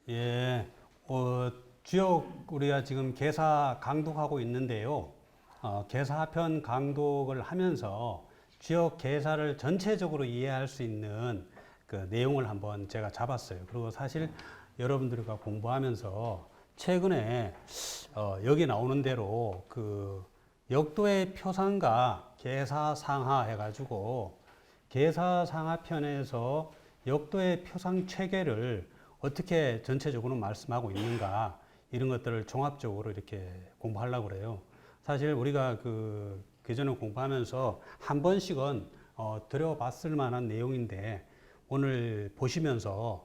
예, 지역 우리가 지금 개사 강독하고 있는데요. 개사편 강독을 하면서 지역 개사를 전체적으로 이해할 수 있는 그 내용을 한번 제가 잡았어요. 그리고 사실 여러분들과 공부하면서 최근에 여기 나오는 대로 그 역도의 표상과 개사상하 해가지고 개사상하편에서 역도의 표상 체계를 어떻게 전체적으로 말씀하고 있는가 이런 것들을 종합적으로 이렇게 공부하려고 그래요. 사실 우리가 그 전에 공부하면서 한 번씩은 들어봤을 만한 내용인데 오늘 보시면서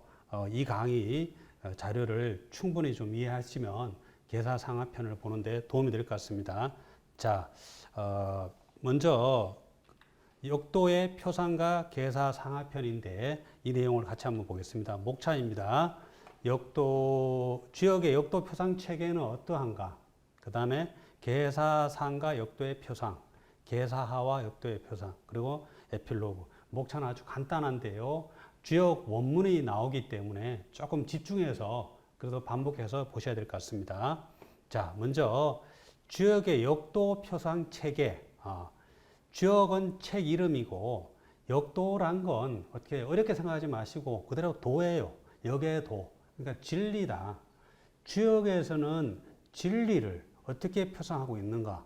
이 강의 자료를 충분히 좀 이해하시면 개사상하편을 보는데 도움이 될 것 같습니다. 자, 먼저 역도의 표상과 개사상하편인데 이 내용을 같이 한번 보겠습니다. 목차입니다. 지역의 역도 표상 체계는 어떠한가? 그 다음에 개사상과 역도의 표상, 개사하와 역도의 표상, 그리고 에필로그. 목차는 아주 간단한데요. 지역 원문이 나오기 때문에 조금 집중해서 그래서 반복해서 보셔야 될 것 같습니다. 자, 먼저 지역의 역도 표상 체계. 지역은 책 이름이고 역도란 건 어떻게 어렵게 생각하지 마시고 그대로 도예요. 역의 도. 그러니까 진리다. 지역에서는 진리를 어떻게 표상하고 있는가.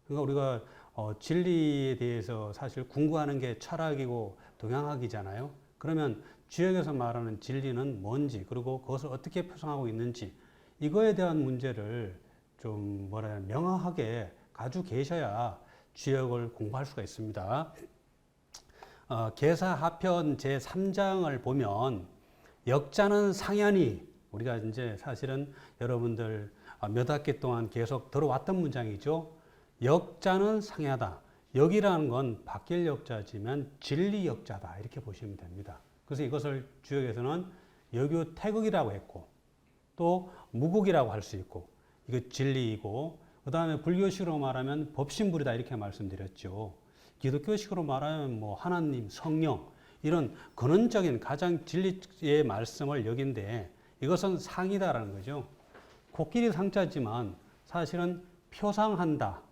그러니까 우리가 진리에 대해서 사실 궁구하는 게 철학이고 동양학이잖아요. 그러면 지역에서 말하는 진리는 뭔지 그리고 그것을 어떻게 표상하고 있는지 이거에 대한 문제를 좀 명확하게 가지고 계셔야 지역을 공부할 수가 있습니다. 개사하편 제3장을 보면 역자는 상현이 우리가 이제 사실은 여러분들 몇 학기 동안 계속 들어왔던 문장이죠. 역자는 상하다. 역이라는 건 바뀔 역자지만 진리 역자다. 이렇게 보시면 됩니다. 그래서 이것을 주역에서는 역유 태극이라고 했고 또 무국이라고 할 수 있고 이거 진리이고 그 다음에 불교식으로 말하면 법신불이다 이렇게 말씀드렸죠. 기독교식으로 말하면 뭐 하나님, 성령 이런 근원적인 가장 진리의 말씀을 여긴데 이것은 상이다라는 거죠. 코끼리 상자지만 사실은 표상한다,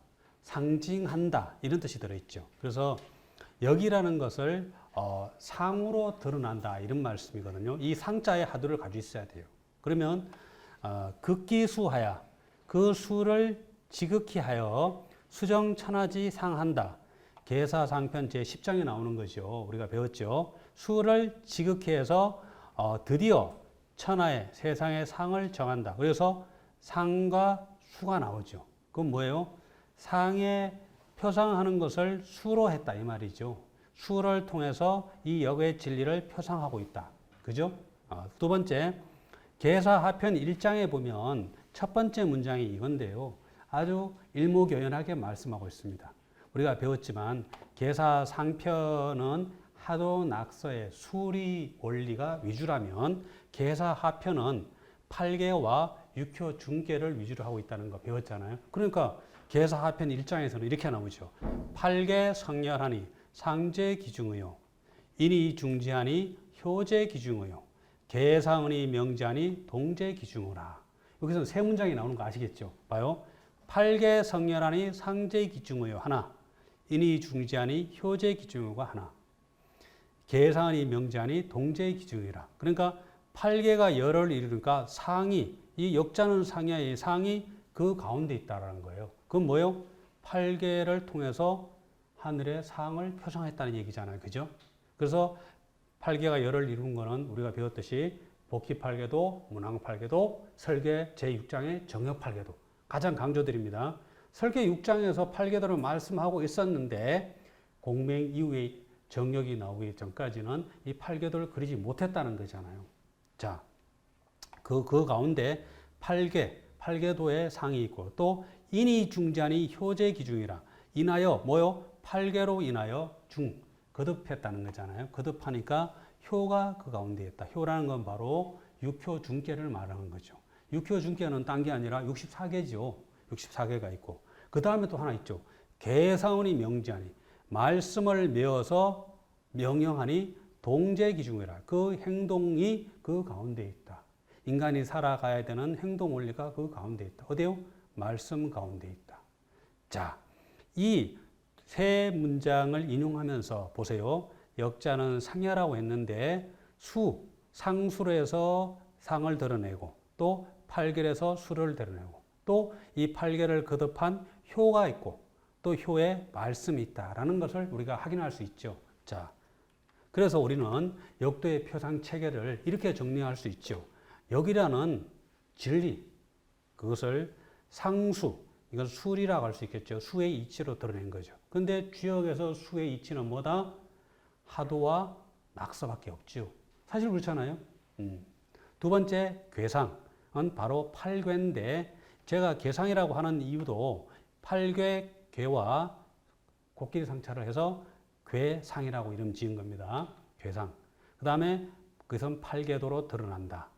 상징한다 이런 뜻이 들어있죠. 그래서 역이라는 것을 상으로 드러난다 이런 말씀이거든요. 이 상자의 하두를 가지고 있어야 돼요. 그러면 극기수하야 그 수를 지극히 하여 수정천하지 상한다. 개사상편 제10장에 나오는 거죠. 우리가 배웠죠. 수를 지극히 해서 드디어 천하의 세상의 상을 정한다. 그래서 상과 수가 나오죠. 그건 뭐예요? 상에 표상하는 것을 수로 했다 이 말이죠. 수를 통해서 이 역의 진리를 표상하고 있다. 그죠? 두 번째, 개사하편 1장에 보면 첫 번째 문장이 이건데요. 아주 일목요연하게 말씀하고 있습니다. 우리가 배웠지만 개사상편은 하도 낙서의 수리 원리가 위주라면 개사하편은 팔계와 육효 중계를 위주로 하고 있다는 거 배웠잖아요. 그러니까 개사하편 1장에서는 이렇게 나오죠. 팔계 성렬하니 상제기중의요. 인이 중지하니 효제기중의요. 개사은이 명지하니 동제기중의라. 여기서 세 문장이 나오는 거 아시겠죠? 봐요. 팔계 성렬하니 상제기중의요 하나. 인이 중지하니 효제기중의가 하나. 개사은이 명지하니 동제기중의라. 그러니까 팔계가 열을 이루니까 상이 이 역자는 상이야. 상이 그 가운데 있다라는 거예요. 그건 뭐예요? 팔계를 통해서 하늘의 상을 표상했다는 얘기잖아요. 그죠? 그래서 팔계가 열을 이룬 거는 우리가 배웠듯이 복희팔계도, 문왕팔계도, 설계 제6장의 정역팔계도 가장 강조드립니다. 설계 6장에서 팔계도를 말씀하고 있었는데 공명 이후에 정역이 나오기 전까지는 이 팔계도를 그리지 못했다는 거잖아요. 자, 그 가운데 팔계도의 상이 있고 또 인이 중지하니 효제기중이라 인하여 뭐요? 팔계로 인하여 거듭했다는 거잖아요. 거듭하니까 효가 그 가운데 있다. 효라는 건 바로 육효 중계를 말하는 거죠. 육효 중계는 딴 게 아니라 64개죠. 64개가 있고 그 다음에 또 하나 있죠. 개사원이 명지하니 말씀을 메어서 명령하니 동제기중이라 그 행동이 그 가운데 있다. 인간이 살아가야 되는 행동 원리가 그 가운데 있다. 어디요? 말씀 가운데 있다. 자, 이 세 문장을 인용하면서 보세요. 역자는 상야라고 했는데 상수로 해서 상을 드러내고 또 팔결에서 수를 드러내고 또 이 팔결을 거듭한 효가 있고 또 효에 말씀이 있다라는 것을 우리가 확인할 수 있죠. 자, 그래서 우리는 역도의 표상 체계를 이렇게 정리할 수 있죠. 역이라는 진리, 그것을 상수, 이건 술이라고 할 수 있겠죠. 수의 이치로 드러낸 거죠. 근데 주역에서 수의 이치는 뭐다? 하도와 낙서밖에 없죠. 사실 그렇잖아요. 두 번째 괴상은 바로 팔괘인데 제가 괴상이라고 하는 이유도 팔괘, 괴와 코끼리 상차를 해서 괴상이라고 이름 지은 겁니다. 괴상. 그 다음에 그것은 팔괘도로 드러난다.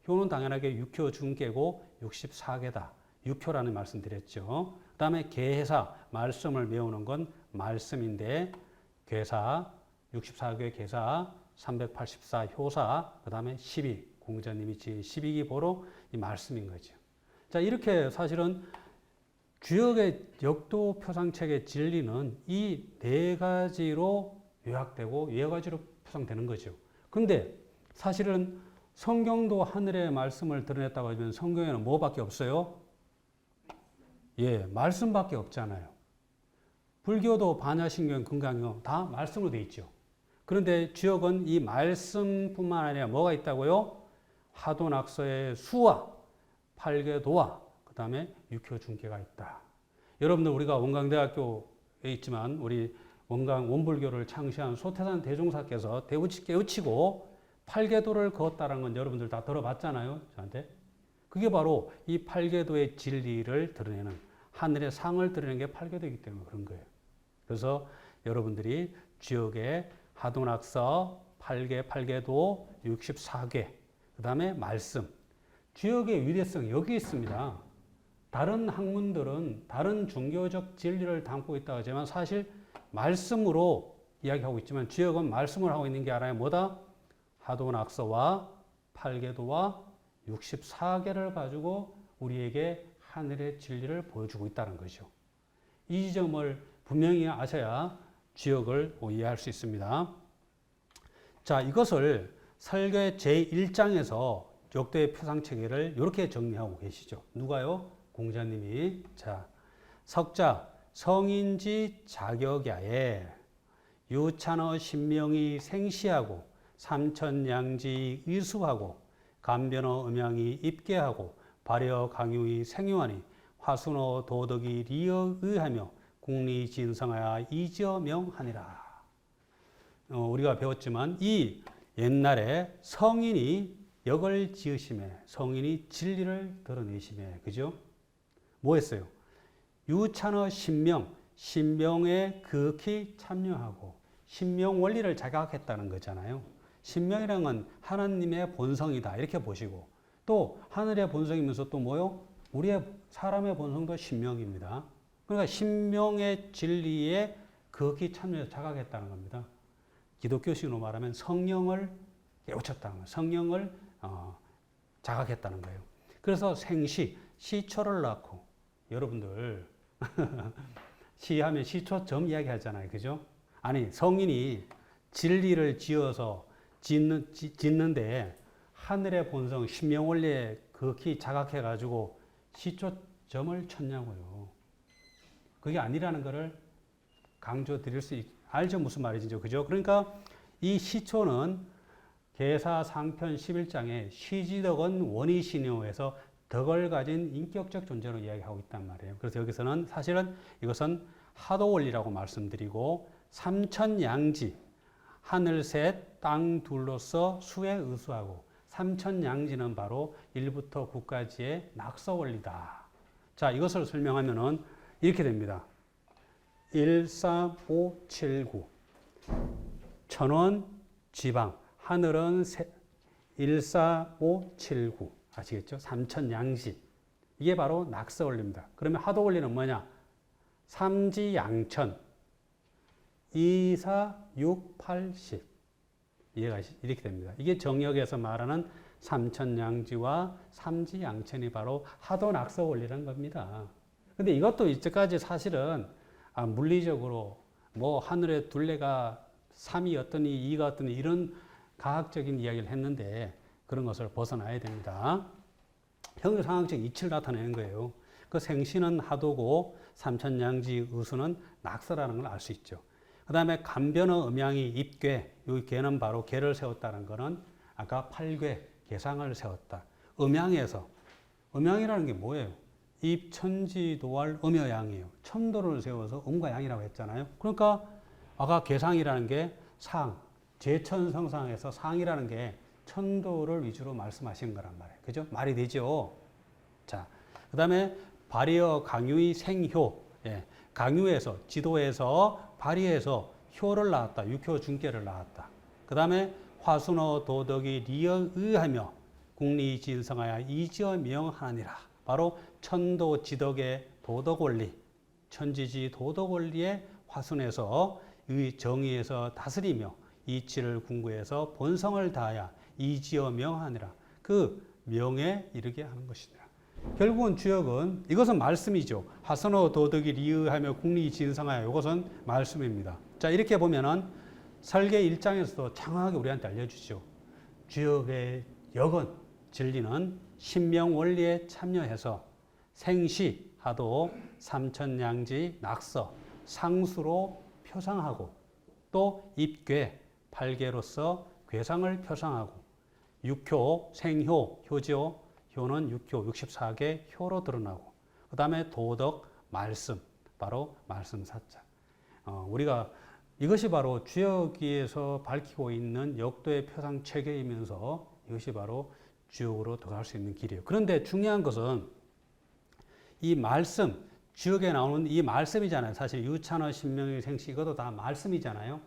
효는 당연하게 육효 중계고 64계다. 육효라는 말씀 드렸죠. 그 다음에 계사, 말씀을 메우는 건 말씀인데 괴사, 64개 괴사, 384 효사, 그 다음에 12, 공자님이 지은 12기보로 이 말씀인 거죠. 자, 이렇게 사실은 주역의 역도 표상책의 진리는 이 네 가지로 요약되고 여러 가지로 표상되는 거죠. 근데 사실은 성경도 하늘의 말씀을 드러냈다고 하면 성경에는 뭐밖에 없어요? 예, 말씀밖에 없잖아요. 불교도 반야신경, 금강경 다 말씀으로 돼 있죠. 그런데 주역은 이 말씀뿐만 아니라 뭐가 있다고요? 하도낙서의 수와 팔괘도와 그 다음에 육효중계가 있다. 여러분들 우리가 원광대학교에 있지만 우리 원불교를 창시한 소태산 대종사께서 깨우치고 팔괘도를 그었다는 건 여러분들 다 들어봤잖아요. 저한테. 그게 바로 이 팔괘도의 진리를 드러내는 하늘의 상을 드러내는 게 팔괘도이기 때문에 그런 거예요. 그래서 여러분들이 주역의 하도낙서, 팔괘도, 64개, 그 다음에 말씀. 주역의 위대성이 여기 있습니다. 다른 학문들은 다른 종교적 진리를 담고 있다고 하지만 사실 말씀으로 이야기하고 있지만 주역은 말씀을 하고 있는 게 아니라 뭐다? 하도낙서와 팔괘도와 64개를 가지고 우리에게 하늘의 진리를 보여주고 있다는 거죠. 이 지점을 분명히 아셔야 주역을 이해할 수 있습니다. 자, 이것을 설교 제1장에서 역도의 표상체계를 이렇게 정리하고 계시죠. 누가요? 공자님이. 자, 석자 성인지 자격야에 유찬어 신명이 생시하고 삼천양지 의수하고 간변어 음양이 입계하고 발여 강유의 생유하니 화순어 도덕이 리어의하며 국리진성하여 이지어 명하니라. 우리가 배웠지만 이 옛날에 성인이 역을 지으심에 성인이 진리를 드러내심에 그죠? 뭐 했어요? 유찬어 신명에 극히 참여하고 신명 원리를 자각했다는 거잖아요. 신명이라는 건 하나님의 본성이다 이렇게 보시고 또 하늘의 본성이면서 또 뭐요? 우리의 사람의 본성도 신명입니다. 그러니까 신명의 진리에 극히 참여해서 자각했다는 겁니다. 기독교식으로 말하면 성령을 깨우쳤다는 거예요. 성령을 자각했다는 거예요. 그래서 시초를 낳고 여러분들 시하면 시초점 이야기 하잖아요. 그죠? 아니 성인이 진리를 지어서 짓는데 하늘의 본성 신명원리에 극히 자각해가지고 시초점을 쳤냐고요. 그게 아니라는 것을 강조드릴 수 알죠? 무슨 말인지. 그죠? 그러니까 이 시초는 계사 상편 11장에 시지덕은 원이시뇨에서 덕을 가진 인격적 존재로 이야기하고 있단 말이에요. 그래서 여기서는 사실은 이것은 하도원리라고 말씀드리고 삼천양지 하늘 셋, 땅 둘로서 수에 의수하고 삼천양지는 바로 1부터 9까지의 낙서원리다. 자, 이것을 설명하면은 이렇게 됩니다. 1, 4, 5, 7, 9 천원, 지방, 하늘은 1, 4, 5, 7, 9 아시겠죠? 삼천양지 이게 바로 낙서원리입니다. 그러면 하도원리는 뭐냐? 삼지양천 2, 4, 6, 8, 10 이해가 이렇게 됩니다. 이게 정역에서 말하는 삼천양지와 삼지양천이 바로 하도낙서 원리라는 겁니다. 근데 이것도 이때까지 사실은 물리적으로 뭐 하늘의 둘레가 3이 어떠니 2가 어떠니 이런 과학적인 이야기를 했는데 그런 것을 벗어나야 됩니다. 형상학적 이치를 나타내는 거예요. 그 생시는 하도고 삼천양지 의수는 낙서라는 걸 알 수 있죠. 그 다음에 간변어 음양이 입괴, 이 괴는 바로 괴를 세웠다는 거는 아까 팔괴, 괴상을 세웠다. 음양에서, 음양이라는 게 뭐예요? 입천지도할 음여양이에요. 천도를 세워서 음과 양이라고 했잖아요. 그러니까 아까 괴상이라는 게 상, 제천성상에서 상이라는 게 천도를 위주로 말씀하신 거란 말이에요. 그죠? 말이 되죠? 자, 그 다음에 발이어 강유의 생효. 예, 강유에서, 지도에서, 발이에서 효를 낳았다. 육효 중계를 낳았다. 그 다음에 화순어 도덕이 리어 의하며 국리 진성하여 이지어 명하니라. 바로 천도 지덕의 도덕 원리, 천지지 도덕 원리의 화순에서 의 정의에서 다스리며 이치를 궁구해서 본성을 다하여 이지어 명하니라. 그 명에 이르게 하는 것이니라. 결국은 주역은 이것은 말씀이죠. 화선어 도덕이 리의하며 국리 진성하여 이것은 말씀입니다. 자, 이렇게 보면은 설계 1장에서도 장황하게 우리한테 알려주죠. 주역의 역은 진리는 신명 원리에 참여해서 생시 하도 삼천양지 낙서 상수로 표상하고 또 입괴 팔괴로서 괴상을 표상하고 육효 생효 효지요 효는 육효 64개 효로 드러나고 그 다음에 도덕 말씀 바로 말씀 사자. 우리가 이것이 바로 주역에서 밝히고 있는 역도의 표상 체계이면서 이것이 바로 주역으로 들어갈 수 있는 길이에요. 그런데 중요한 것은 이 말씀, 주역에 나오는 이 말씀이잖아요. 사실 유찬어, 신명의 생시 이것도 다 말씀이잖아요.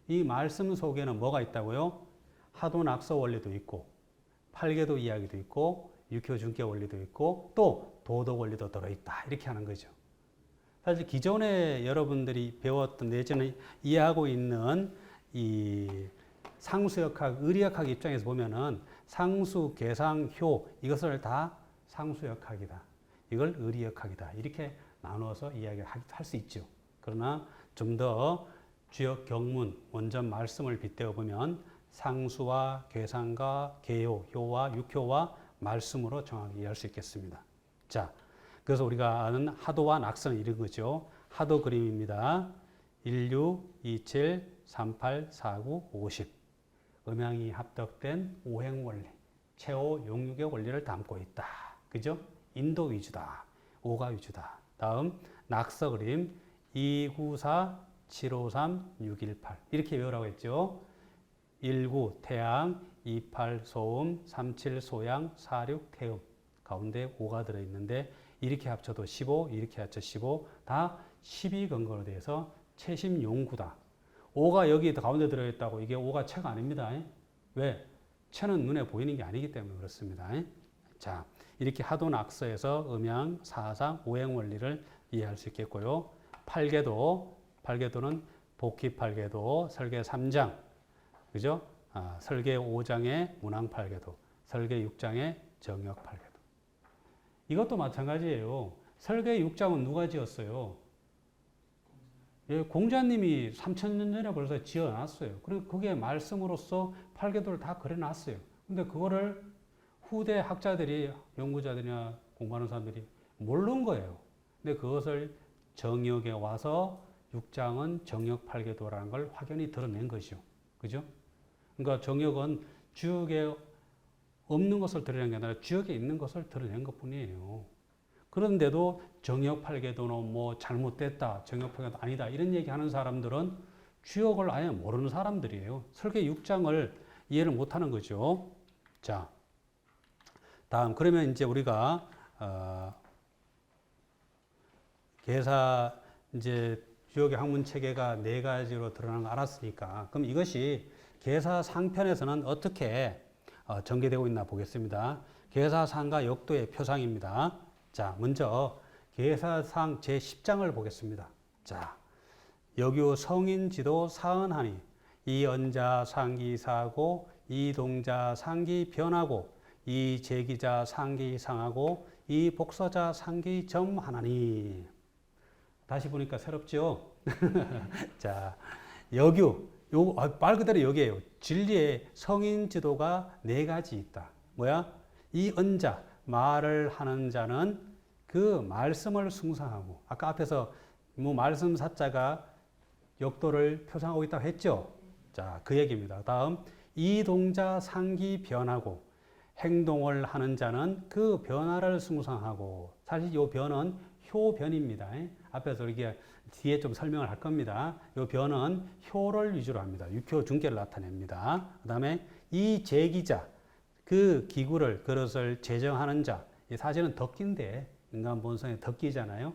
이 말씀 속에는 뭐가 있다고요? 하도 낙서 원리도 있고 팔계도 이야기도 있고 육효 중계 원리도 있고 또 도덕 원리도 들어있다. 이렇게 하는 거죠. 사실 기존에 여러분들이 배웠던 내지는 이해하고 있는 이 상수역학, 의리역학 입장에서 보면은 상수, 계상, 효 이것을 다 상수역학이다. 이걸 의리역학이다. 이렇게 나누어서 이야기를 할 수 있죠. 그러나 좀 더 주역 경문, 원전 말씀을 빗대어 보면 상수와 계상과 계효, 효와 육효와 말씀으로 정확히 이해할 수 있겠습니다. 자, 그래서 우리가 아는 하도와 낙서는 이런 거죠. 하도 그림입니다. 16, 27, 38, 49, 50. 음양이 합덕된 오행 원리, 최오 용육의 원리를 담고 있다. 그죠? 인도 위주다. 오가 위주다. 다음 낙서 그림 294, 753, 618 이렇게 외우라고 했죠. 19 태양, 28 소음, 37 소양, 46 태음 가운데 5가 들어있는데 이렇게 합쳐도 15, 이렇게 합쳐 15 다 12 근거로 돼서 채심용구다. 5가 여기 가운데 들어있다고 이게 5가 채가 아닙니다. 왜? 채는 눈에 보이는 게 아니기 때문에 그렇습니다. 자, 이렇게 하도 낙서에서 음양, 사상, 오행 원리를 이해할 수 있겠고요. 팔계도는 복희 팔계도, 설계 3장, 그죠? 설계 5장의 문항 팔계도, 설계 6장의 정역 팔계도. 이것도 마찬가지예요. 설계 6장은 누가 지었어요? 예, 공자님이 3000년 전에 벌써 지어놨어요. 그리고 그게 말씀으로서 팔계도를 다 그려놨어요. 근데 그거를 후대 학자들이, 연구자들이나 공부하는 사람들이 모르는 거예요. 근데 그것을 정역에 와서 6장은 정역 팔계도라는 걸 확연히 드러낸 것이죠. 그죠? 그러니까 정역은 주역에 없는 것을 드러낸 게 아니라 주역에 있는 것을 드러낸 것 뿐이에요. 그런데도 정역 팔계도는 뭐 잘못됐다, 정역 팔계도 아니다, 이런 얘기 하는 사람들은 주역을 아예 모르는 사람들이에요. 설계 6장을 이해를 못 하는 거죠. 자, 다음, 그러면 이제 우리가, 계사, 이제 주역의 학문 체계가 4가지로 드러나는 거 알았으니까, 그럼 이것이 계사 상편에서는 어떻게 전개되고 있나 보겠습니다. 계사상과 역도의 표상입니다. 자, 먼저 계사상 제10장을 보겠습니다. 자, 여규 성인지도 사은하니 이언자 상기사고 이 동자 상기 변하고 이 제기자 상기 상하고 이 복서자 상기 점하나니. 다시 보니까 새롭죠? 자, 여규. 말 그대로 여기에요. 진리의 성인 지도가 네 가지 있다. 뭐야? 이 언자, 말을 하는 자는 그 말씀을 숭상하고, 아까 앞에서 뭐 말씀 사자가 역도를 표상하고 있다고 했죠? 자, 그 얘기입니다. 다음, 이 동자 상기 변하고, 행동을 하는 자는 그 변화를 숭상하고, 사실 이 변은 효변입니다. 앞에서 이렇게 뒤에 좀 설명을 할 겁니다. 이 변은 효를 위주로 합니다. 육효 중계를 나타냅니다. 그 다음에 이 제기자, 그 기구를, 그릇을 제정하는 자, 사실은 덕기인데, 인간 본성의 덕기잖아요.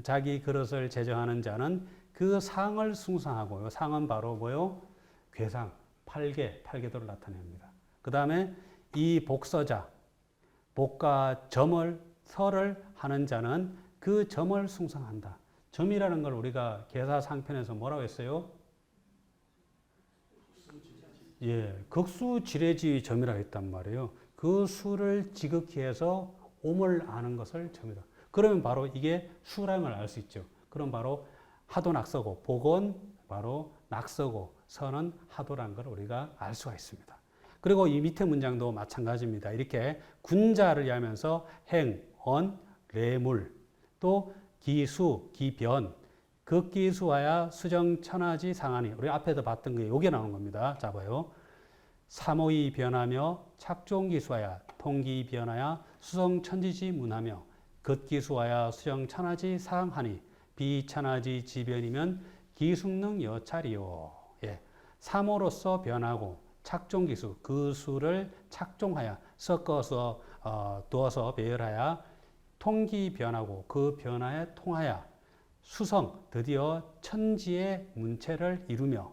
자기 그릇을 제정하는 자는 그 상을 숭상하고, 이 상은 바로 뭐요? 괴상, 팔계도를 나타냅니다. 그 다음에 이 복서자, 복과 점을, 설을 하는 자는 그 점을 숭상한다. 점이라는 걸 우리가 계사상편에서 뭐라고 했어요? 예, 극수지례지 점이라고 했단 말이에요. 그 수를 지극히 해서 옴을 아는 것을 점이다. 그러면 바로 이게 수라는 걸 알 수 있죠. 그럼 바로 하도 낙서고, 복은 바로 낙서고, 선은 하도라는 걸 우리가 알 수가 있습니다. 그리고 이 밑에 문장도 마찬가지입니다. 이렇게 군자를 이해하면서 행, 언, 레물, 또 기수, 기변, 극기수하야 수정천하지 상하니. 우리 앞에서 봤던 게 요게 나오는 겁니다. 자, 봐요. 삼오이 변하며 착종기수하야 통기 변하야 수성천지지 문하며 극기수하야 수정천하지 상하니 비천하지 지변이면 기숙능 여찰이요. 예. 삼오로서 변하고 착종기수, 그 수를 착종하여 섞어서 두어서 배열하여 통기 변하고 그 변화에 통하여 수성, 드디어 천지의 문체를 이루며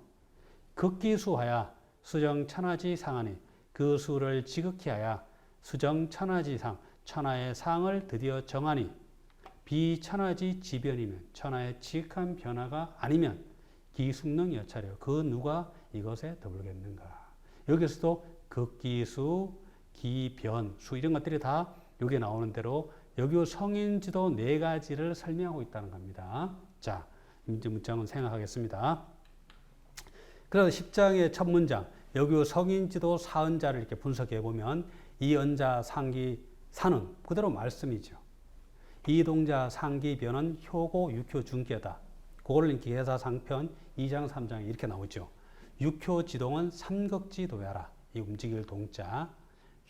극기수하여 수정천하지 상하니 그 수를 지극히 하여 수정천하지 상, 천하의 상을 드디어 정하니 비천하지 지변이면 천하의 지극한 변화가 아니면 기숙능 여차려 그 누가 이것에 더불겠는가. 여기서도 극기수, 기변, 수 이런 것들이 다 여기 나오는 대로 여기 성인지도 네 가지를 설명하고 있다는 겁니다. 자, 이제 문장은 생각하겠습니다. 그래서 10장의 첫 문장, 여기 성인지도 사언자를 이렇게 분석해 보면 이 언자 상기 사는 그대로 말씀이죠. 이 동자 상기 변은 효고 육효 중계다. 그걸 기해사상편 2장 3장에 이렇게 나오죠. 육효 지동은 삼극지도야라. 이 움직일 동자.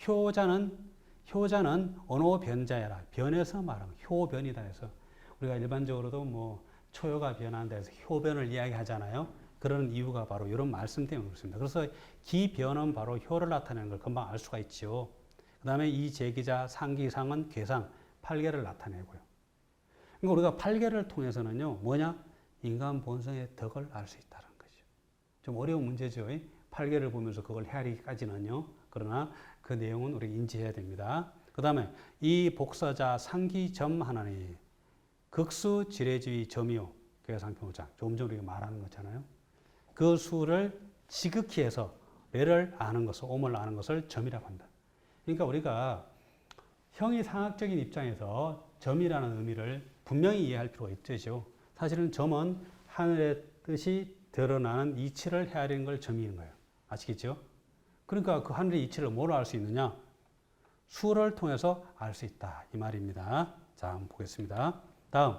효자는 언어 변자야라. 변해서 말하는 효변이다 해서 우리가 일반적으로도 뭐 초효가 변한다 해서 효변을 이야기하잖아요. 그런 이유가 바로 이런 말씀 때문에 그렇습니다. 그래서 기변은 바로 효를 나타내는 걸 금방 알 수가 있죠. 그 다음에 이 제기자 상기상은 괴상, 팔계를 나타내고요. 그러니까 우리가 팔계를 통해서는요, 뭐냐? 인간 본성의 덕을 알 수 있다는 거죠. 좀 어려운 문제죠. 팔계를 보면서 그걸 헤아리기까지는요. 그러나 그 내용은 우리 인지해야 됩니다. 그 다음에 이 복서자 상기점 하나니 극수 지례주의 점이요. 계상편 5장. 조금 전에 우리가 말하는 거잖아요. 그 수를 지극히 해서 레를 아는 것을, 옴을 아는 것을 점이라고 한다. 그러니까 우리가 형이상학적인 입장에서 점이라는 의미를 분명히 이해할 필요가 있죠. 사실은 점은 하늘의 뜻이 드러나는 이치를 헤아리는 걸 점이는 거예요. 아시겠죠? 그러니까 그 하늘의 이치를 뭐로 알 수 있느냐? 수를 통해서 알 수 있다. 이 말입니다. 자, 한번 보겠습니다. 다음,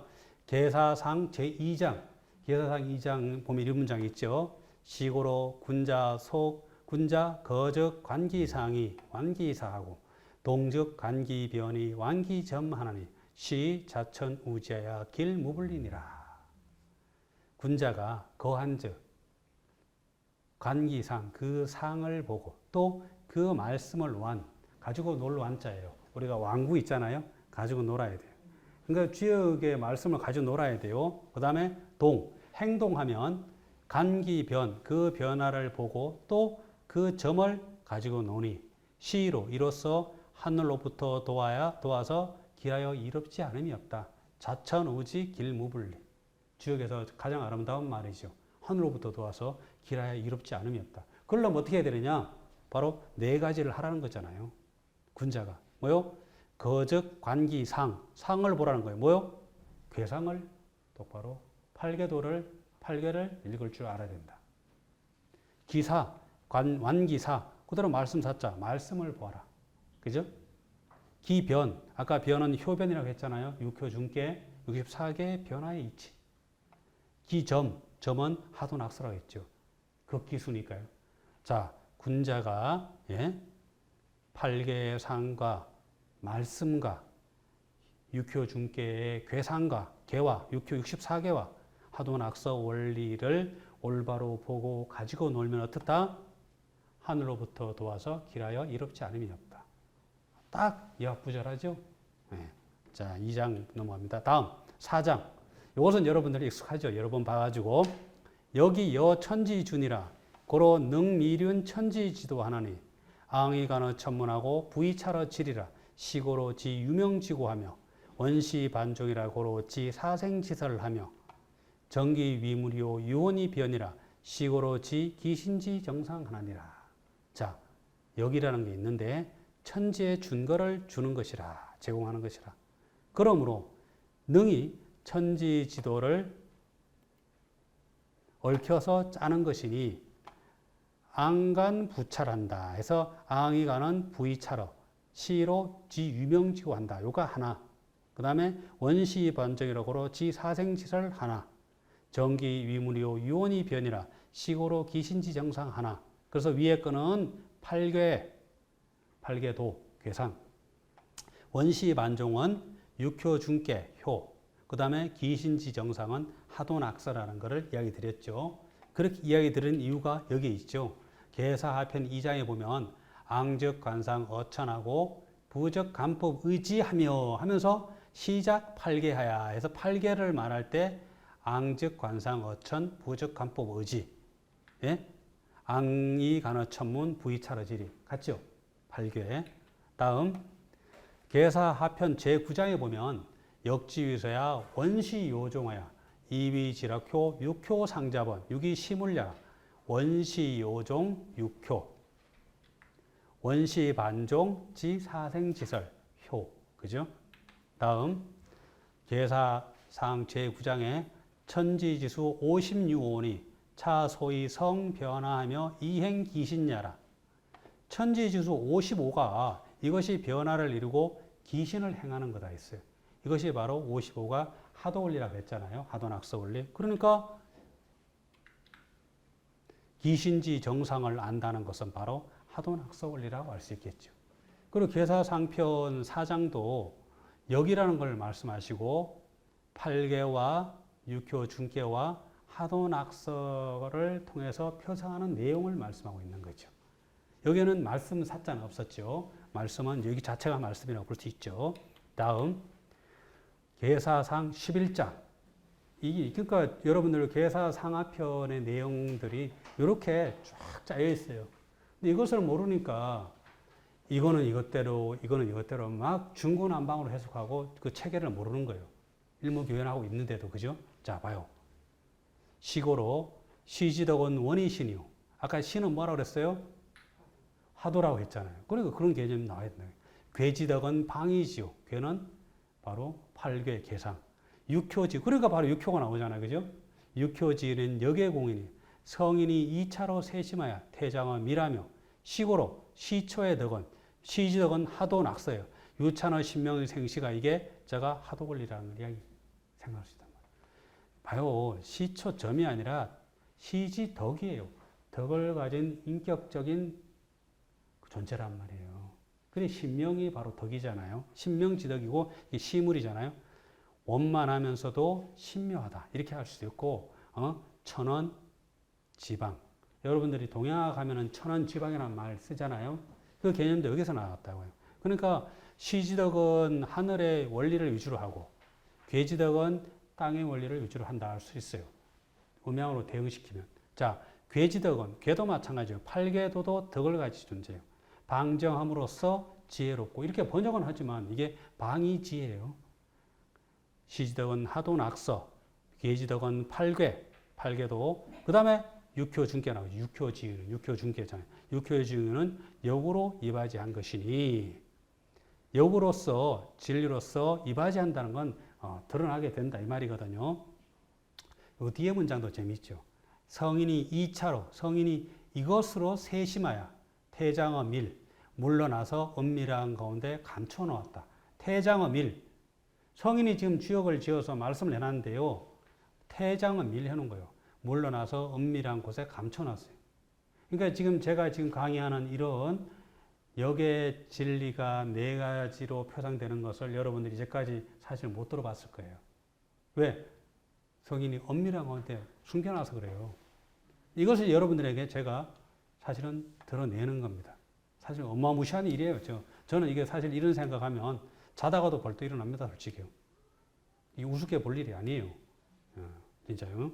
계사상 제2장. 계사상 2장 보면 이런 문장이 있죠. 시고로 군자 속, 군자 거적 관기상이 완기사하고 동적 관기변이 완기점하나니 시 자천 우지하야 길무불리니라. 군자가 거한즉 관기상 그 상을 보고 또 그 말씀을 완 가지고 놀 완자예요. 우리가 완구 있잖아요. 가지고 놀아야 돼요. 그러니까 주역의 말씀을 가지고 놀아야 돼요. 그 다음에 동 행동하면 관기변 그 변화를 보고 또 그 점을 가지고 노니 시로 이로써 하늘로부터 도와서 길하여 이롭지 않음이 없다. 자천우지 길무불리. 주역에서 가장 아름다운 말이죠. 하늘로부터 도와서 길하여 이롭지 않음이 없다. 그러려면 어떻게 해야 되느냐? 바로 네 가지를 하라는 거잖아요. 군자가. 뭐요? 거적, 관기, 상. 상을 보라는 거예요. 뭐요? 괴상을 똑바로 팔계를 읽을 줄 알아야 된다. 기사, 완기사. 그대로 말씀 사자. 말씀을 보아라. 그죠? 기변. 아까 변은 효변이라고 했잖아요. 육효 중계 64개의 변화의 이치. 기점. 점은 하도낙서라고 했죠. 극기수니까요. 자, 군자가 팔계의 상과 말씀과 육효 중계의 괴상과 개와 육효 64개와 하도낙서 원리를 올바로 보고 가지고 놀면 어떻다? 하늘로부터 도와서 길하여 이롭지 않음이 없다. 딱 이합부절하죠? 네. 자, 2장 넘어갑니다. 다음 4장. 이것은 여러분들이 익숙하죠? 여러 번 봐가지고 여기 여천지준이라 고로 능미륜 천지지도 하나니 앙이간어 천문하고 부이차러 지리라 시고로 지 유명지고하며 원시 반종이라 고로 지 사생지설을 하며 정기 위무리오 유원이 변이라 시고로 지 기신지 정상하나니라. 자, 여기라는 게 있는데 천지의 준거를 주는 것이라, 제공하는 것이라. 그러므로 능히 천지 지도를 얽혀서 짜는 것이니 앙간 부찰한다 해서 앙이 가는 부이차러 시로 지 유명지고 한다. 요가 하나. 그 다음에 원시 번정이라고로 지 사생지설 하나. 정기 위무리오 유원이 변이라 시고로 기신지 정상 하나. 그래서 위에 거는 팔계도 괴상. 원시 반종은 육효 중계 효. 그 다음에 기신지 정상은 하도낙서라는 것을 이야기 드렸죠. 그렇게 이야기 드린 이유가 여기에 있죠. 계사하편 2장에 보면 앙적 관상 어천하고 부적 간법 의지하며 하면서 시작 팔계하야 해서 팔계를 말할 때 앙적 관상 어천 부적 간법 의지. 예? 앙이 간어 천문 부이차러지리 같죠? 팔계. 다음 계사하편 제9장에 보면 역지위서야 원시요종하야 이위지락효 육효 상자번 육이 시물야 원시요종 육효 원시반종 지사생지설 효. 그죠? 다음 계사상 제9장에 천지지수 56원이 차소위 성변화하며 이행기신야라. 천지지수 55가 이것이 변화를 이루고 기신을 행하는 거다 했어요. 이것이 바로 55가 하도원리라고 했잖아요. 하도낙서 원리. 그러니까 기신지 정상을 안다는 것은 바로 하도낙서 원리라고 할 수 있겠죠. 그리고 계사상편 4장도 역이라는 걸 말씀하시고 팔계와 육효 중계와 하도낙서를 통해서 표상하는 내용을 말씀하고 있는 거죠. 여기는 말씀 사자는 없었죠. 말씀은 여기 자체가 말씀이라고 볼 수 있죠. 다음 계사상 11장. 그러니까 여러분들 계사상하편의 내용들이 이렇게 쫙 짜여 있어요. 근데 이것을 모르니까 이거는 이것대로, 이거는 이것대로 막 중구난방으로 해석하고 그 체계를 모르는 거예요. 일목요연하고 있는데도, 그죠? 자, 봐요. 시고로 시지덕은 원이신이요. 아까 신은 뭐라고 그랬어요? 하도라고 했잖아요. 그러니까 그런 개념이 나와야 된다. 괴지덕은 방이지요. 괴는 바로 팔괴 계상. 육효지. 그러니까 바로 육효가 나오잖아요. 그죠? 육효지는 역외공인이 성인이 2차로 세심하여 태장은 미라며 시고로 시초의 덕은 시지덕은 하도 낙서예요. 유찬의 신명의 생시가 이게 제가 하도 권리라는 이야기 생각할 수 있단 말이에요. 봐요. 시초점이 아니라 시지덕이에요. 덕을 가진 인격적인 존재란 말이에요. 그래 신명이 바로 덕이잖아요. 신명지덕이고 시물이잖아요. 원만하면서도 신묘하다. 이렇게 할 수도 있고 천원 지방. 여러분들이 동양화 가면은 천원 지방이라는 말 쓰잖아요. 그 개념도 여기서 나왔다고요. 그러니까 시지덕은 하늘의 원리를 위주로 하고 괴지덕은 땅의 원리를 위주로 한다 할 수 있어요. 음양으로 대응시키면. 자, 괴지덕은 괴도 마찬가지예요. 팔괴도도 덕을 가진 존재예요. 방정함으로써 지혜롭고 이렇게 번역은 하지만 이게 방이 지혜예요. 시지덕은 하도낙서, 괴지덕은 팔괴도. 그 다음에 육효중개 나오죠. 육효중개잖아요. 육효중개는 역으로 이바지한 것이니 역으로서 진리로서 이바지한다는 건 드러나게 된다 이 말이거든요. 이 뒤에 문장도 재미있죠. 성인이 2차로 성인이 이것으로 세심하여 태장어 밀 물러나서 은밀한 가운데 감춰 놓았다. 태장어 밀 성인이 지금 주역을 지어서 말씀을 해놨는데요. 태장어 밀 해놓은 거예요. 물러나서 은밀한 곳에 감춰 놨어요. 그러니까 제가 지금 강의하는 이런 역의 진리가 네 가지로 표상되는 것을 여러분들이 이제까지 사실 못 들어봤을 거예요. 왜? 성인이 은밀한 가운데 숨겨놔서 그래요. 이것을 여러분들에게 제가 사실은 드러내는 겁니다. 사실 어마무시한 일이에요. 저는 이게 사실 이런 생각하면 자다가도 벌떡 일어납니다. 솔직히요. 이 우습게 볼 일이 아니에요. 진짜요.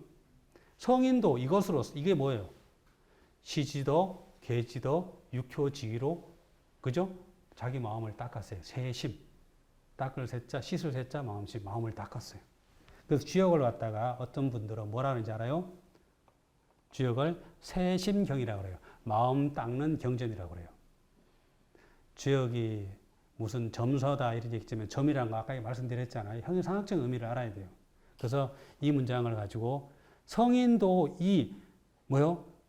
성인도 이것으로서 이게 뭐예요? 시지도, 계지도, 육효지기로 그죠? 자기 마음을 닦았어요. 세심. 닦을 세자, 씻을 세자, 마음을 닦았어요. 그래서 주역을 갖다가 어떤 분들은 뭐라 하는지 알아요? 주역을 세심경이라고 그래요. 마음 닦는 경전이라고 그래요. 주역이 무슨 점서다 이런 얘기 있지만 점이라는 거 아까 말씀드렸잖아요. 형용사역적 의미를 알아야 돼요. 그래서 이 문장을 가지고 성인도 이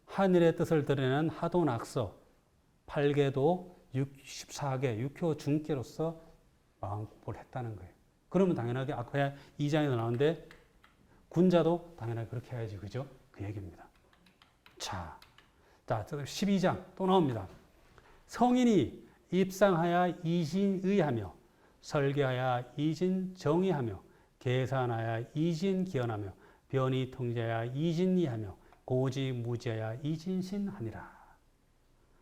하늘의 뜻을 드러내는 하도낙서 8개도 64개 육효중개로서 마음 공부를 했다는 거예요. 그러면 당연하게 아까 2장에서 나오는데 군자도 당연하게 그렇게 해야지. 그죠? 그 얘기입니다. 자, 12장 또 나옵니다. 성인이 입상하여 이진의하며 설계하여 이진정의하며 계산하여 이진기원하며 변이 통제하여 이진리하며 고지무지하여 이진신하니라.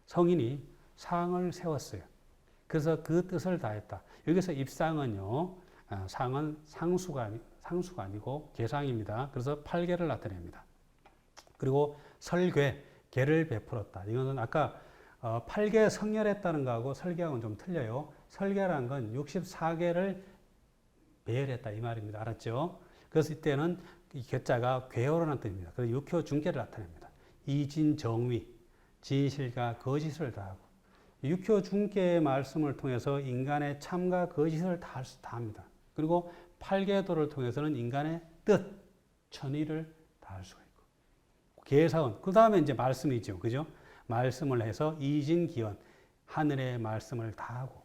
성인이 상을 세웠어요. 그래서 그 뜻을 다했다. 여기서 입상은요, 상은 상수가 아니고 계상입니다. 그래서 8개를 나타냅니다. 그리고 설궤, 계를 베풀었다. 이거는 아까 8개 성열했다는 거하고 설계하고는 좀 틀려요. 설계라는 건 64개를 배열했다 이 말입니다. 알았죠? 그래서 이때는 이 괴자가 괴어라는 뜻입니다. 그래서 육효중개를 나타냅니다. 이진정위, 진실과 거짓을 다하고 육효중개의 말씀을 통해서 인간의 참과 거짓을 다합니다. 그리고 8계도를 통해서는 인간의 뜻, 천의를 다할 수가 있고 계사은 그 다음에 이제 말씀이죠. 그죠? 말씀을 해서 이진기원, 하늘의 말씀을 다하고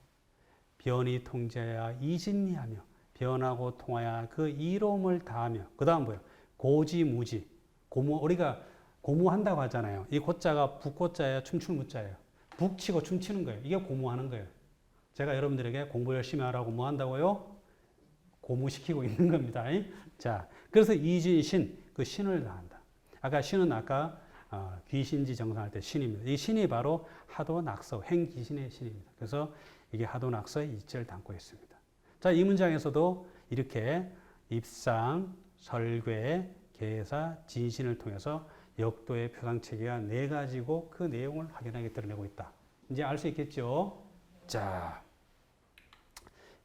변이 통제하여 이진리하며 변하고 통하여 그 이로움을 다하며 그 다음 뭐예요? 고지무지, 우리가 고무한다고 하잖아요. 이 고자가 북고자예요? 춤출무자예요? 북치고 춤추는 거예요. 이게 고무하는 거예요. 제가 여러분들에게 공부 열심히 하라고 뭐 한다고요? 고무시키고 있는 겁니다. 자, 그래서 이진신, 그 신을 다한다. 신은 귀신지 정상할 때 신입니다. 이 신이 바로 하도낙서, 행귀신의 신입니다. 그래서 이게 하도낙서의 이치를 담고 있습니다. 자, 이 문장에서도 이렇게 입상, 설괴, 계사, 진신을 통해서 역도의 표상체계가 4가지고 그 내용을 확연하게 드러내고 있다. 이제 알 수 있겠죠? 자,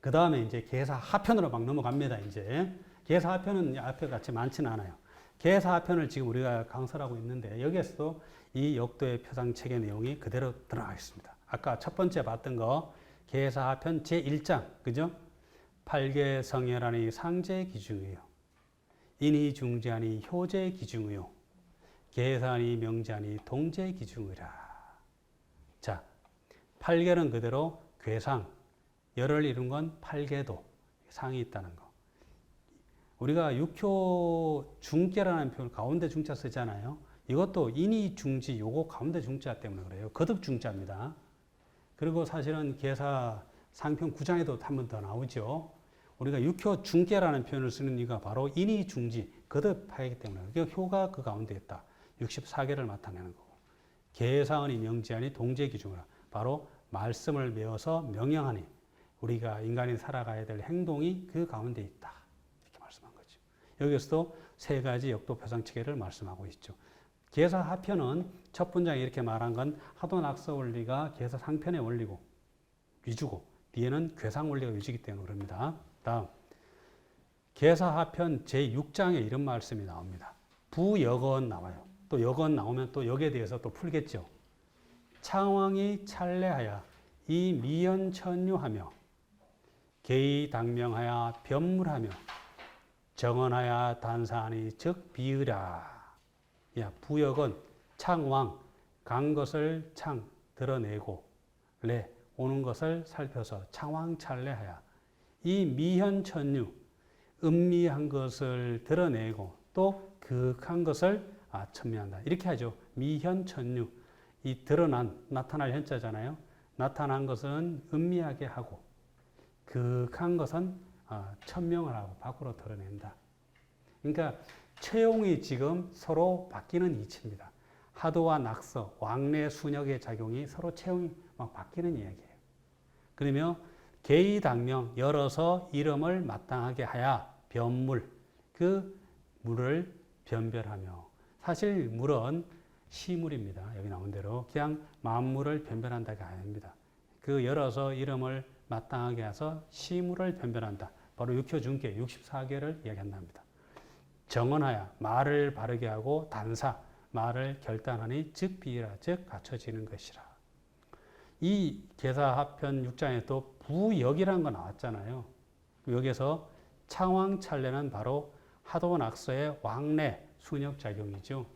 그 다음에 이제 계사 하편으로 막 넘어갑니다. 이제 계사 하편은 앞에 같이 많지는 않아요. 계사 하편을 지금 우리가 강설하고 있는데 여기에서도 이 역도의 표상체계 내용이 그대로 드러나 있습니다. 아까 첫 번째 봤던 거 계사 하편 제1장, 그죠? 8개 성열하니 상제 기중이요. 인이 중재하니 효제 기중이요. 계산이 명제하니 동제 기중이라. 자, 8개는 그대로 괴상, 열을 이룬 건 8계도, 상이 있다는 거. 우리가 육효 중계라는 표현 가운데 중자 쓰잖아요. 이것도 인이 중지, 요거 가운데 중자 때문에 그래요. 거듭 중자입니다. 그리고 사실은 계사 상편 9장에도 한 번 더 나오죠. 우리가 육효 중계라는 표현을 쓰는 이유가 바로 인이 중지, 거듭하기 때문에 그러니까 효가 그 가운데 있다. 64개를 나타내는 거고. 계사언이 명제하니 동제 기중이라. 바로 말씀을 메워서 명령하니 우리가 인간이 살아가야 될 행동이 그 가운데 있다. 이렇게 말씀한 거죠. 여기서도 3가지 역도 표상체계를 말씀하고 있죠. 계사 하편은 첫 문장에 이렇게 말한 건 하도낙서 원리가 계사 상편의 원리고 위주고 뒤에는 괴상 원리가 위주이기 때문에 그럽니다. 다음 계사 하편 제6장에 이런 말씀이 나옵니다. 부역언 나와요. 또 역은 나오면 또 역에 대해서 또 풀겠죠. 창왕이 찰례하여 이 미연천유하며 계의당명하여 변물하며 정언하여 단사하니 즉 비으라. 야, 부역은 창왕, 간 것을 창 드러내고 레 오는 것을 살펴서 창왕찰례하여 이 미현천유 음미한 것을 드러내고 또 극한 것을 천미한다. 이렇게 하죠. 미현천유 이 드러난 나타날 현자잖아요. 나타난 것은 음미하게 하고 극한 것은 천명을 하고 밖으로 드러낸다. 그러니까 채용이 지금 서로 바뀌는 이치입니다. 하도와 낙서, 왕래, 순역의 작용이 서로 채용이 막 바뀌는 이야기예요. 그러며 계의당명, 열어서 이름을 마땅하게 하여 변물, 그 물을 변별하며. 사실 물은 시물입니다. 여기 나온 대로 그냥 만물을 변별한다가 아닙니다. 그 열어서 이름을 마땅하게 해서 시물을 변별한다. 바로 육효중계 64개를 이야기한답니다. 정언하여 말을 바르게 하고 단사 말을 결단하니 즉 비이라 즉 갖춰지는 것이라. 이 계사하편 6장에 또 부역이라는 거 나왔잖아요. 여기서 창왕찰례는 바로 하도낙서의 왕래 순역작용이죠.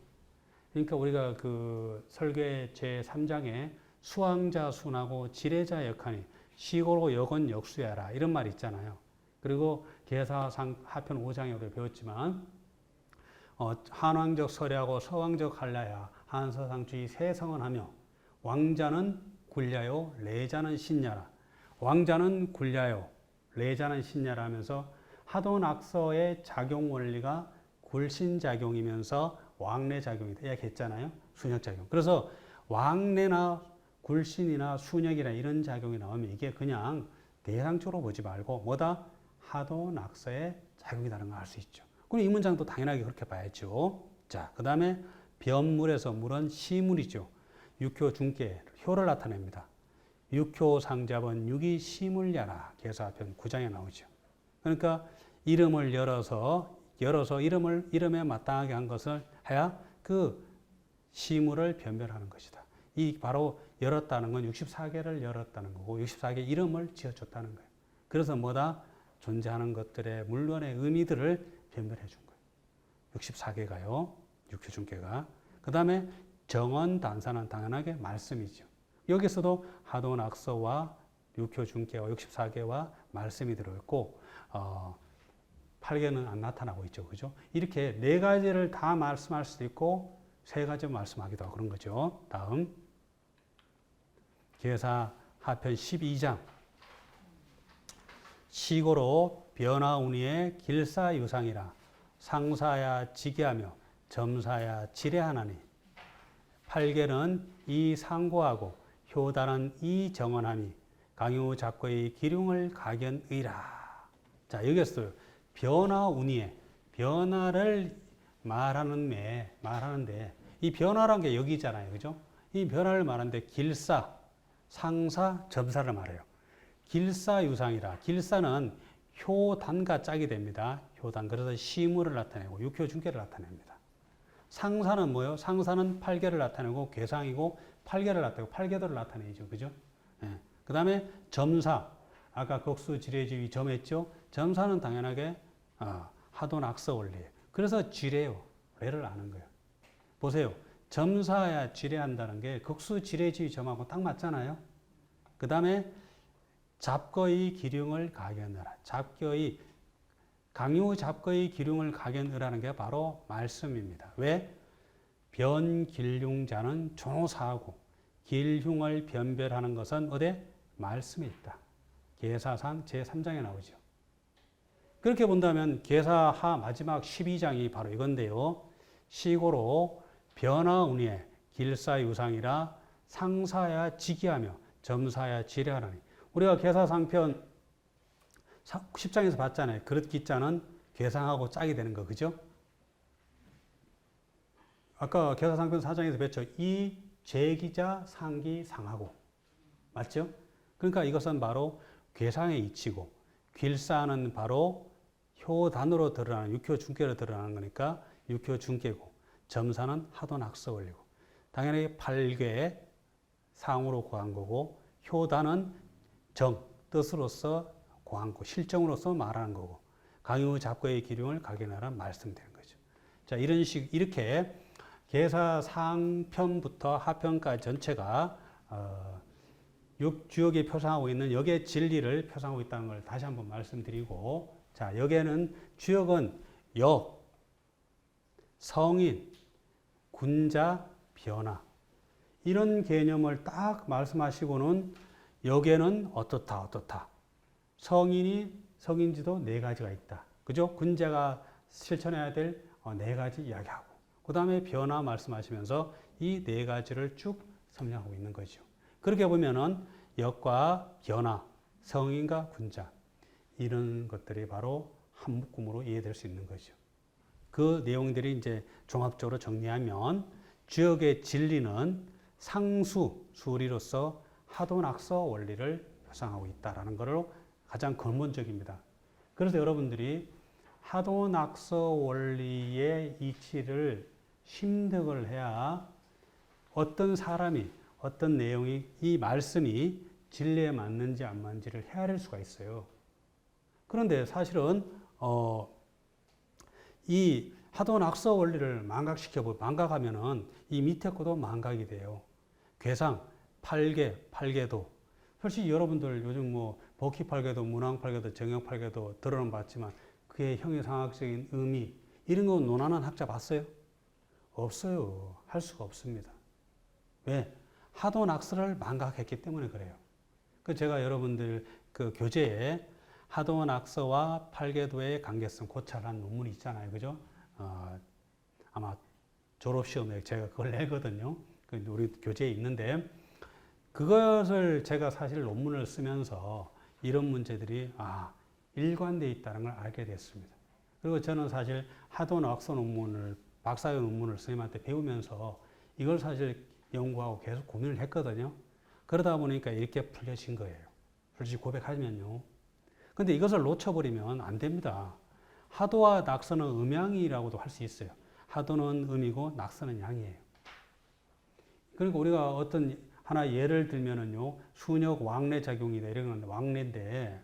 그러니까 우리가 그 설계 제3장에 수왕자 순하고 지례자 역하니 시고로 역은 역수야라 이런 말이 있잖아요. 그리고 계사상 하편 5장에 우리가 배웠지만 한왕적 서례하고 서왕적 한라야 한서상주의 세성은 하며 왕자는 굴야요 레자는 신야라. 왕자는 굴야요 레자는 신야라 하면서 하도낙서의 작용 원리가 굴신작용이면서 왕래작용이다 이야기했잖아요. 순역작용. 그래서 왕래나 굴신이나 순역이나 이런 작용이 나오면 이게 그냥 대상적으로 보지 말고 뭐다? 하도낙서의 작용이라는 걸 알 수 있죠. 그럼 이 문장도 당연하게 그렇게 봐야죠. 자, 그 다음에 변물에서 물은 시물이죠. 육효 중계, 효를 나타냅니다. 육효 상잡은 육이 시물야라. 계사편 9장에 나오죠. 그러니까 이름을 열어서 이름에 마땅하게 한 것을 해야 그 시물을 변별하는 것이다. 이 바로 열었다는 건 64개를 열었다는 거고 64개 이름을 지어줬다는 거예요. 그래서 뭐다? 존재하는 것들의 물론의 의미들을 변별해 준 거예요. 64개가요. 육효중계가. 그 다음에 정언 단사는 당연하게 말씀이죠. 여기서도 하도낙서와 육효중계와 64개와 말씀이 들어있고 8개는 안 나타나고 있죠. 그죠? 이렇게 4가지를 다 말씀할 수도 있고 3가지 말씀하기도 하고 그런 거죠. 다음 계사 하편 12장 시고로 변화운이의 길사유상이라 상사야 지게하며 점사야 지례하나니 8개는 이 상고하고 효단은 이 정언함이 강유 작고의 기륭을 가견의라. 자, 여기서 변화운이의 변화를 말하는데 이 변화란 게 여기잖아요. 그죠? 이 변화를 말하는데 길사, 상사, 점사를 말해요. 길사유상이라. 길사는 효단과 짝이 됩니다. 효단. 그래서 시물을 나타내고 육효중계를 나타냅니다. 상사는 뭐예요? 상사는 8개를 나타내고 괴상이고 8개를 나타내고 8개도를 나타내죠. 그죠? 예. 그 다음에 점사. 아까 극수 지례지위 점했죠? 점사는 당연하게 하도낙서 원리예요. 그래서 지례요. 레를 아는 거예요. 보세요. 점사야 지례한다는 게 극수 지례지위 점하고 딱 맞잖아요. 그 다음에 잡거의 기륭을 가견하라. 강요 잡거의 기륭을 가견하라는 게 바로 말씀입니다. 왜? 변길흉자는 조노사하고 길흉을 변별하는 것은 어디? 말씀에 있다. 계사상 제3장에 나오죠. 그렇게 본다면 계사하 마지막 12장이 바로 이건데요. 시고로 변화운이에 길사유상이라 상사야 지기하며 점사야 지례하라니. 우리가 계사상편 10장에서 봤잖아요. 그릇 기자는 괴상하고 짝이 되는 거, 그죠? 아까 계사상편 4장에서 뵀죠. 이 제기자 상기 상하고. 맞죠? 그러니까 이것은 바로 괴상의 이치고, 길사는 바로 효단으로 드러나는, 육효중계로 드러나는 거니까 육효중계고, 점사는 하도낙서 원리고, 당연히 팔괘 상으로 구한 거고, 효다는 정, 뜻으로서 구한 거, 실정으로서 말하는 거고, 강유 잡고의 기륭을 각인하라 말씀되는 거죠. 자, 이렇게 계사 상편부터 하편까지 전체가 주역이 표상하고 있는 역의 진리를 표상하고 있다는 걸 다시 한번 말씀드리고, 자, 역에는 주역은 역, 성인, 군자, 변화 이런 개념을 딱 말씀하시고는 역에는 어떻다. 성인지도 네 가지가 있다. 그죠? 군자가 실천해야 될 네 가지 이야기하고, 그 다음에 변화 말씀하시면서 이 네 가지를 쭉 설명하고 있는 거죠. 그렇게 보면은 역과 변화, 성인과 군자 이런 것들이 바로 한 묶음으로 이해될 수 있는 거죠. 그 내용들이 이제 종합적으로 정리하면 주역의 진리는 상수, 수리로서 하도낙서 원리를 표상하고 있다라는 것으로 가장 근본적입니다. 그래서 여러분들이 하도낙서 원리의 이치를 심득을 해야 어떤 사람이, 어떤 내용이, 이 말씀이 진리에 맞는지 안 맞는지를 헤아릴 수가 있어요. 그런데 사실은 이 하도낙서 원리를 망각하면은 이 밑에 것도 망각이 돼요. 괴상, 팔괘도. 솔직히 여러분들 요즘 뭐 복희팔괘도, 문왕팔괘도, 정형팔괘도 들어는 봤지만 그의 형이상학적인 의미 이런 거 논하는 학자 봤어요? 없어요. 할 수가 없습니다. 왜? 하도낙서를 망각했기 때문에 그래요. 그 제가 여러분들 그 교재에 하도낙서와 팔괘도의 관계성 고찰한 논문이 있잖아요. 그죠? 아마 졸업시험에 제가 그걸 내거든요. 우리 교재에 있는데, 그것을 제가 사실 논문을 쓰면서 이런 문제들이 일관되어 있다는 걸 알게 됐습니다. 그리고 저는 사실 하도낙서 논문을, 박사học 논문을 선생님한테 배우면서 이걸 사실 연구하고 계속 고민을 했거든요. 그러다 보니까 이렇게 풀려진 거예요. 솔직히 고백하면요. 근데 이것을 놓쳐버리면 안 됩니다. 하도와 낙서는 음양이라고도 할 수 있어요. 하도는 음이고 낙서는 양이에요. 그리고 우리가 어떤 하나 예를 들면은요, 순역 왕래 작용이다 이런 건 왕래인데,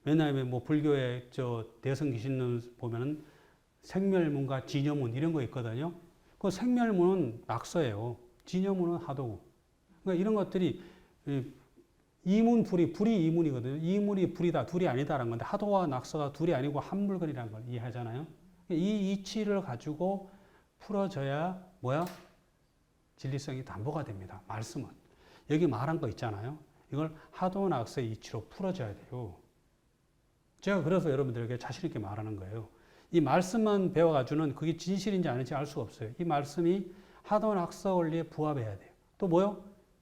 왜냐하면 뭐 불교의 대성 귀신론 보면은 생멸문과 진여문 이런 거 있거든요. 그 생멸문은 낙서예요. 진여문은 하도고. 그러니까 이런 것들이 이문 불이 이문이거든요. 이문이 불이다, 둘이 아니다라는 건데, 하도와 낙서가 둘이 아니고 한 물건이라는 걸 이해하잖아요. 이 이치를 가지고 풀어져야 진리성이 담보가 됩니다. 말씀은. 여기 말한 거 있잖아요. 이걸 하도 낙서의 이치로 풀어줘야 돼요. 제가 그래서 여러분들에게 자신 있게 말하는 거예요. 이 말씀만 배워가지고는 그게 진실인지 아닌지 알 수가 없어요. 이 말씀이 하도 낙서 원리에 부합해야 돼요. 또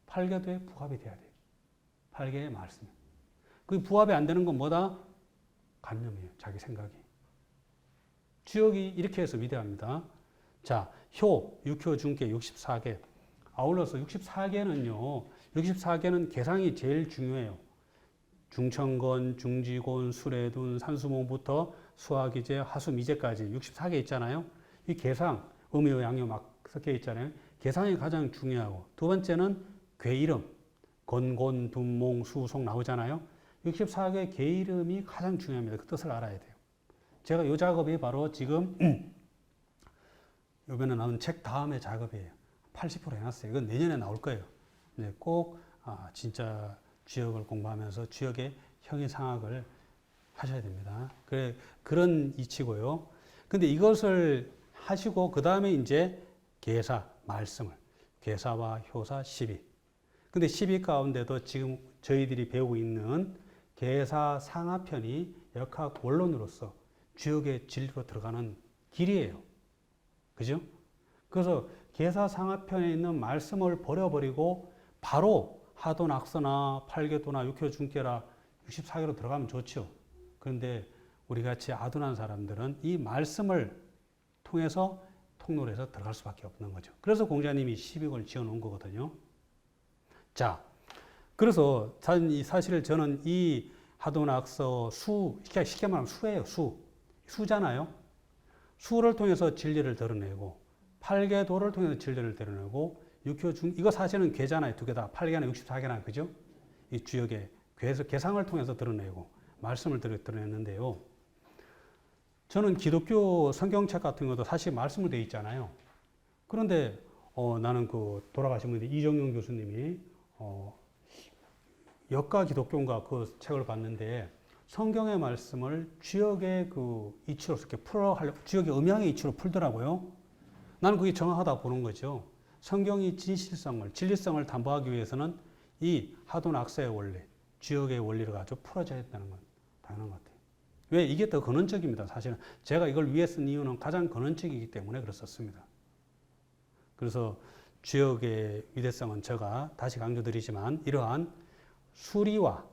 팔괘도에 부합이 돼야 돼요. 팔괘의 말씀. 그 부합이 안 되는 건 뭐다? 관념이에요. 자기 생각이. 주역이 이렇게 해서 위대합니다. 자, 육효, 중계 64개. 아울러서 64개는 계상이 제일 중요해요. 중천건, 중지곤, 수레둔, 산수몽부터 수화기제, 하수미제까지 64개 있잖아요. 이 계상, 음요, 양요 막 섞여 있잖아요. 계상이 가장 중요하고, 두 번째는 괴이름, 건곤, 둔몽, 수송 나오잖아요. 64개 개 이름이 가장 중요합니다. 그 뜻을 알아야 돼요. 제가 이 작업이 바로 지금 이번에 나온 책 다음에 작업이에요. 80% 해놨어요. 이건 내년에 나올 거예요. 네, 꼭 진짜 주역을 공부하면서 주역의 형이상학을 하셔야 됩니다. 그런 이치고요. 근데 이것을 하시고 그 다음에 이제 계사, 말씀을 계사와 효사, 시비. 근데 시비 가운데도 지금 저희들이 배우고 있는 계사 상하편이 역학 원론으로서 주역의 진리로 들어가는 길이에요. 그죠? 그래서 계사 상하편에 있는 말씀을 버려버리고 바로 하도 낙서나 팔괘도나 육효 중계라 64개로 들어가면 좋죠. 그런데 우리 같이 아둔한 사람들은 이 말씀을 통해서 통로를 해서 들어갈 수밖에 없는 거죠. 그래서 공자님이 12권을 지어 놓은 거거든요. 자, 그래서 사실 저는 이 하도낙서 쉽게 말하면 수예요. 수잖아요. 수를 통해서 진리를 드러내고, 팔계도를 통해서 진리를 드러내고 육효중 이거 사실은 계잖아요. 두 개 다. 8계나 64계나 그죠? 이 주역의 계상을 통해서 드러내고 말씀을 드러냈는데요. 저는 기독교 성경책 같은 것도 사실 말씀으로 되어 있잖아요. 그런데 나는 그 돌아가신 분이 이정용 교수님이 역가 기독교인가 그 책을 봤는데 성경의 말씀을 주역의 그 이치로 이렇게 주역의 음양의 이치로 풀더라고요. 나는 그게 정확하다 보는 거죠. 성경이 진리성을 담보하기 위해서는 이 하도낙서의 원리, 주역의 원리를 가지고 풀어져야 된다는 건 당연한 것 같아요. 왜? 이게 더 근원적입니다. 사실은 제가 이걸 위해 쓴 이유는 가장 근원적이기 때문에 그랬었습니다. 그래서 주역의 위대성은 제가 다시 강조드리지만 이러한 수리와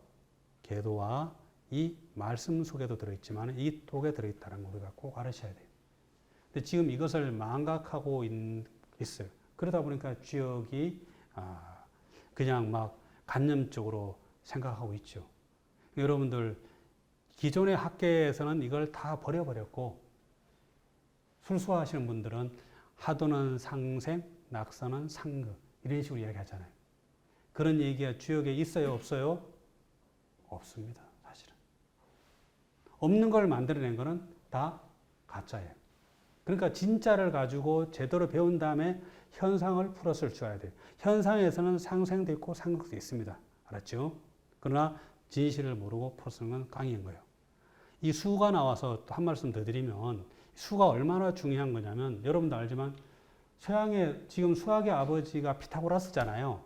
계도와 이 말씀 속에도 들어있지만 이 독에 들어있다는 걸 우리가 꼭 알으셔야 돼요. 근데 지금 이것을 망각하고 있어요. 그러다 보니까 주역이 그냥 막 관념적으로 생각하고 있죠. 여러분들 기존의 학계에서는 이걸 다 버려버렸고 술수하시는 분들은 하도는 상생, 낙서는 상극 이런 식으로 이야기하잖아요. 그런 얘기가 주역에 있어요, 없어요? 없습니다, 사실은. 없는 걸 만들어낸 거는 다 가짜예요. 그러니까 진짜를 가지고 제대로 배운 다음에 현상을 풀어서 줘야 돼요. 현상에서는 상생도 있고 상극도 있습니다. 알았죠? 그러나 진실을 모르고 풀어쓰는 건 깡인 거예요. 이 수가 나와서 또 한 말씀 더 드리면 수가 얼마나 중요한 거냐면 여러분도 알지만 서양의 지금 수학의 아버지가 피타고라스잖아요.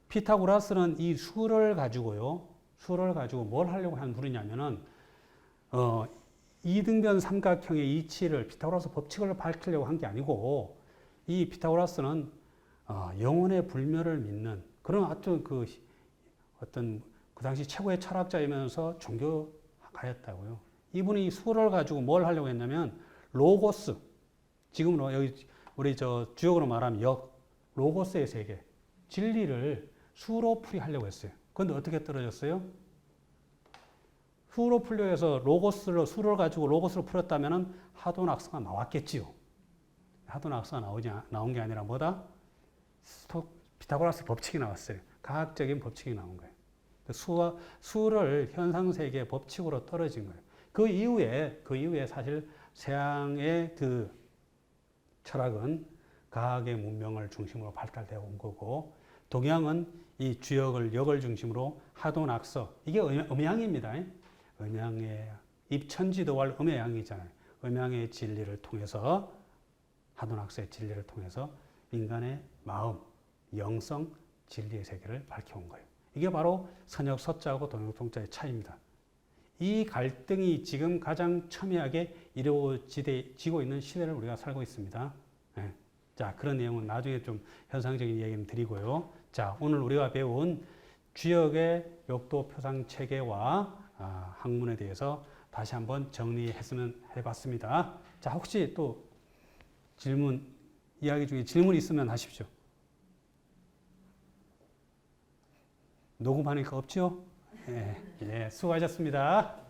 피타고라스는 이 수를 가지고 뭘 하려고 한 분이냐면은 이등변 삼각형의 이치를 피타고라스 법칙을 밝히려고 한 게 아니고 이 피타고라스는 영혼의 불멸을 믿는 그런 어떤 그 당시 최고의 철학자이면서 종교가였다고요. 이분이 수를 가지고 뭘 하려고 했냐면 로고스, 지금으로 여기 우리 주역으로 말하면 로고스의 세계, 진리를 수로 풀이하려고 했어요. 그런데 어떻게 떨어졌어요? 수로 풀려 해서 수를 가지고 로고스로 풀었다면 하도낙서가 나왔겠지요. 하도낙서가 나온 게 아니라 뭐다? 피타고라스 법칙이 나왔어요. 과학적인 법칙이 나온 거예요. 수를 현상세계의 법칙으로 떨어진 거예요. 그 이후에 사실 서양의 그 철학은 과학의 문명을 중심으로 발달되어 온 거고 동양은 이 역을 중심으로 하도낙서 이게 음양입니다. 음양의 입천지도할 음양이잖아요. 음양의 진리를 통해서 하도낙서의 진리를 통해서 인간의 마음, 영성, 진리의 세계를 밝혀온 거예요. 이게 바로 선역 서자하고 동역 동자의 차이입니다. 이 갈등이 지금 가장 첨예하게 이루어지고 있는 시대를 우리가 살고 있습니다. 네. 자, 그런 내용은 나중에 좀 현상적인 이야기는 드리고요. 자, 오늘 우리가 배운 주역의 역도 표상 체계와 학문에 대해서 다시 한번 정리했으면 해봤습니다. 자, 혹시 또 이야기 중에 질문 있으면 하십시오. 녹음하니까 없죠? 예, 수고하셨습니다.